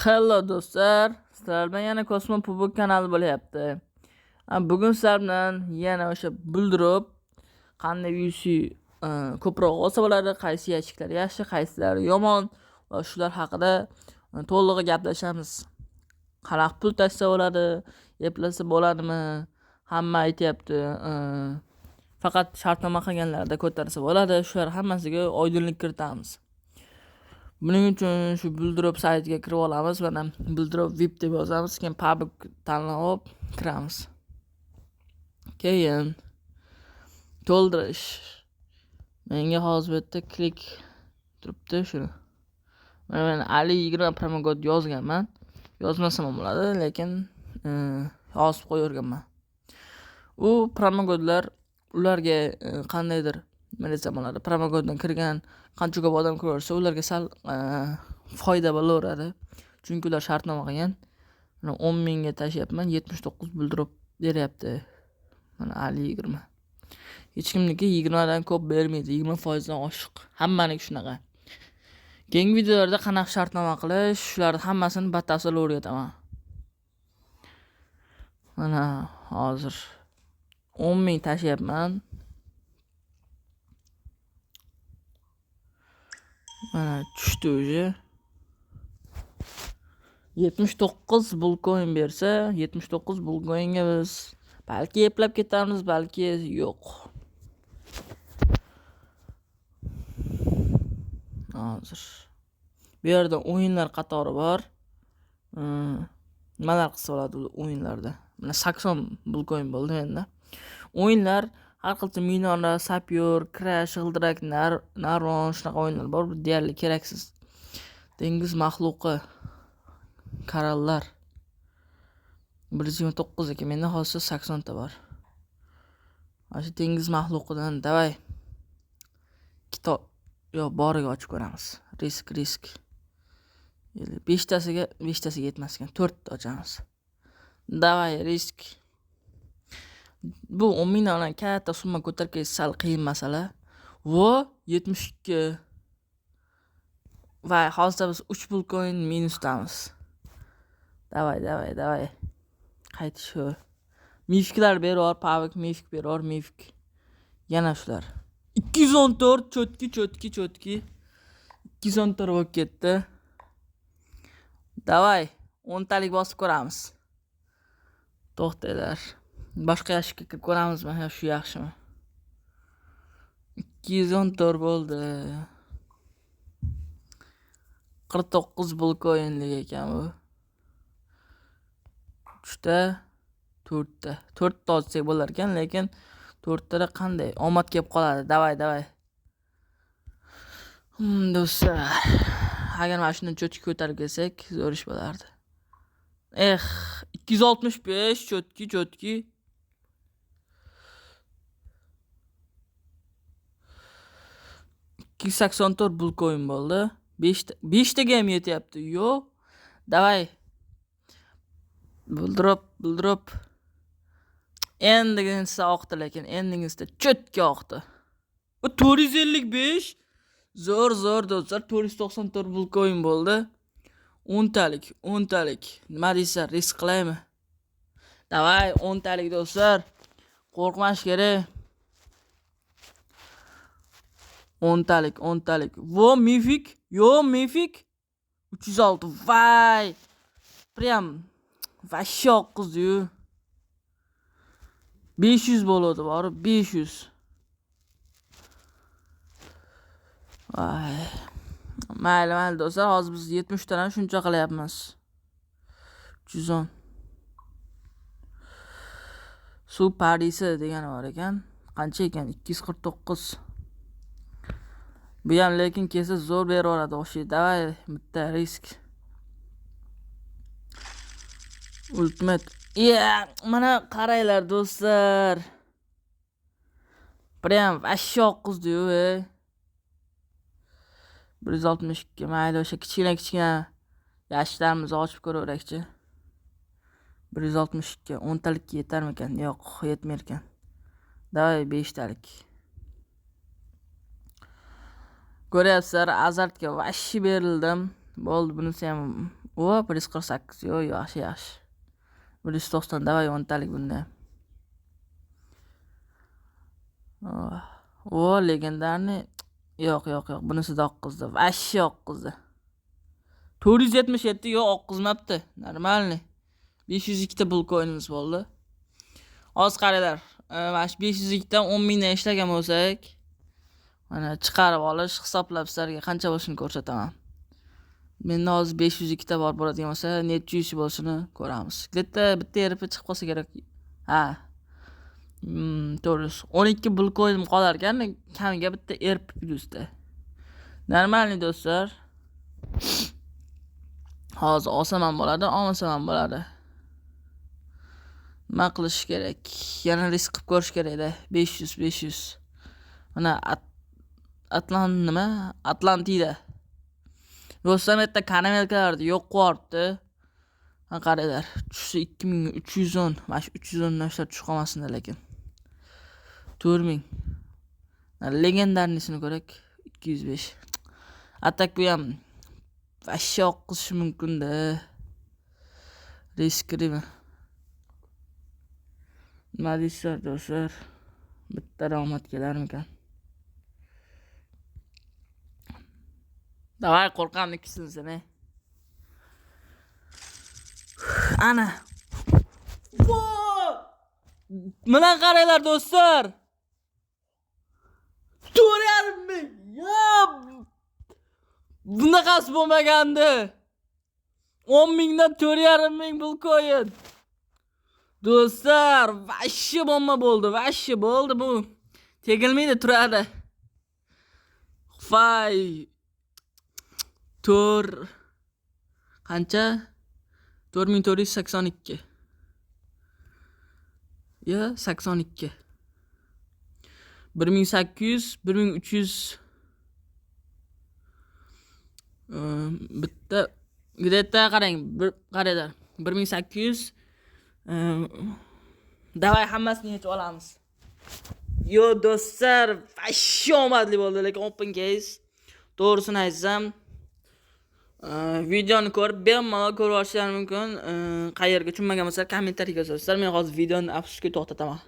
Hello do'stlar, sizlar bilan yana Cosmo Pubuk kanali bo'lyapti. Bugun sizlar bilan yana o'sha Buldrop qanday UC ko'proq olsa bo'ladi, qaysi yachiklar yaxshi, qaysilari yomon va shular haqida to'liq gaplashamiz. Qanaqa pul tashsa bo'ladi, eplasa bo'ladimi? Hamma aytayapti. Faqat shartnoma qilganlarda ko'tarsa bo'ladi. Shular hammasiga oydinlik kiritamiz. Buning uchun shu Buldrop saytiga kirib olamiz. Mana Buldrop VIP deb yozamiz, keyin Public tanlab kiramiz. Keyin to'ldirish. Menga hozir bu yerda klik turibdi shuni. Men Ali 20 promokod yozganman. Yozmasam ham bo'ladi, lekin yozib qo'yarganman. U promokodlar ularga qandaydir nima desam bo'ladi, promokoddan kirgan qancha ko'p odam ko'rsa, ularga sal foyda bo'laveradi. Chunki ular shartnoma qilgan. Mana 10 mingga tashyapman, 79 Buldrop beryapti. Mana Ali 20. Hech kimniki 20 dan ko'p bermaydi, 20% dan oshiq. Hammaniki shunaqa. Keyingi videolarda qanaqa shartnoma qilish, shularni hammasini batafsil o'rgataman. Mana hozir 10 ming tashyapman. Mana tushdi o'zi. 79 bulcoin bersa, 79 bulcoinga biz balki eplab ketamiz, balki yo'q. Hozir bu yerda o'yinlar qatori bor. Nimalar qilsa bo'ladi o'yinlarda? Mana 80 bulcoin bo'ldi menda. O'yinlar har xil Minora, Sapyor, Crash, G'ildirak, Naron shunaqa o'yinlar bor. Bu deyarli keraksiz. Dengiz maxluqi, korallar 129 ekan, menda hozir 80 ta bor. Mana dengiz maxluqidan davay kitob boriga ochib ko'ramiz. Risk. 5 tasiga yetmas ekan, 4 ta ochamiz. Davay risk. Bu 10 mingdan katta summa ko'tarib sal qiyin masala. Vo 72. Va hozir biz 3 bulcoin minusdamiz. Davay. Qaytish. Mifiklar beror, Pavik mifik beror, mifik. Yana shular. 214 chotki. 214 bo'lib ketdi. Davay, 10 talik bosib ko'ramiz. To'xtanglar. Boshqa yashikka kirib ko'ramizmi? Shu yaxshimi? 214 bo'ldi. 49 bulcoinlik ekan bu. 4 ta olsak bo'lar ekan, lekin 4 ta qanday omad kelib qoladi. Davay. Do'stlar, agar mana shundan chotki ko'tarib kelsak, zo'r ish bo'lardi. 265 chotki. 284 bulcoin bo'ldi. 5 taga ham yetyapti. Yo'q. Davay. Buldrop. Endigisi oqdi, lekin endigisida chotki oqdi. 455. Zo'r do'stlar, 494 bulcoin bo'ldi. 10 talik. Nima deysiz, risk qilaymi? Davay, 10 talik do'stlar. Qo'rqmash kerak. 10 talik. Vo mifik. Mifik. 306. Vay. Prям vashi oqqizdi-yu. 500 bo'ladi, bari 500. Vay. Mayli do'stlar, hozir biz 70 tadan shuncha qilyapmiz. 310. Suv parisi degani bor ekan. Qancha ekan? 249. Bu ham lekin kelsa zo'r beraveradi o'xshaydi. Davay, bitta risk. Ultimate. Mana qaranglar do'stlar. Prям vashi oqqizdi-yu. 162. Mayli, o'sha kichkina yashlarimizni ochib ko'raverakchi. 162. 10 talikka yetarmikan? Yo'q, yetmayar ekan. Davay 5 talik. Ko'ryapsizlar, Azartga vashi berildim. Bo'ldi, bunisi ham. O, 148. Yo, yaxshi. 190 davay 10talik bunda ham. O, legendarni. Yo'q. Bunisi da oqqizdi. Vashi oqqizdi. 477 yo'q, oqqizmabdi. Normalniy. 502 ta pul coinimiz bo'ldi. Hozir qaranglar. Mana shu 502 dan 10 mingdan ishlagan bo'lsak, mana chiqarib olish, hisoblab sizlarga qancha bo'lishini ko'rsataman. Menda hozir 502 ta bor bo'ladigan bo'lsa, necha yuz bo'lishini ko'ramiz. Bitta erp chiqib qolsa kerak. Ha. To'g'ri. 12 pul coinim qolar ekan, kamiga bitta erp plusda. Normalniy do'stlar. Hozir olsam ham bo'ladi, olmasam ham bo'ladi. Nima qilish kerak? Yana risk qilib ko'rish kerak-da. 500. Mana Atlantida. Do'stlar, bu yerda karamelkalarni yo'q qo'yibdi. Qaranglar, tushsa 2310, mana shu 310 dan ishlab tushib qolmasin lekin. 4000. Legendarnisini ko'rak, 205. Atak bu ham vashi oqqishi mumkin-da. Riskimi? Nima deysizlar do'stlar? Bitta daromad kelarmikan? Davay, qo'rqamni ikkisinizdan. Ana. Mana qaranglar do'stlar. 4,5 ming. Bunaqasi bo'lmagandi. 10 mingdan 4,5 ming pul qo'yin. Do'stlar, vashi bomba bo'ldi. Vashi bo'ldi bu. Tegilmaydi, turadi. Fay. 4 qancha? 4482. Ya, 82. 1800, 1300 bitta gidetda qarang, qaranglar. 1800 davay hammasini yechib olamiz. Yo do'stlar, vashi omadli bo'ldi, lekin open case. To'g'risini aytsam, videoni ko'rib, bemalol ko'rib olishingiz mumkin. Qayerga tushunmagan bo'lsa, kommentariyaga yozinglar. Men hozir videoni afsuski to'xtataman.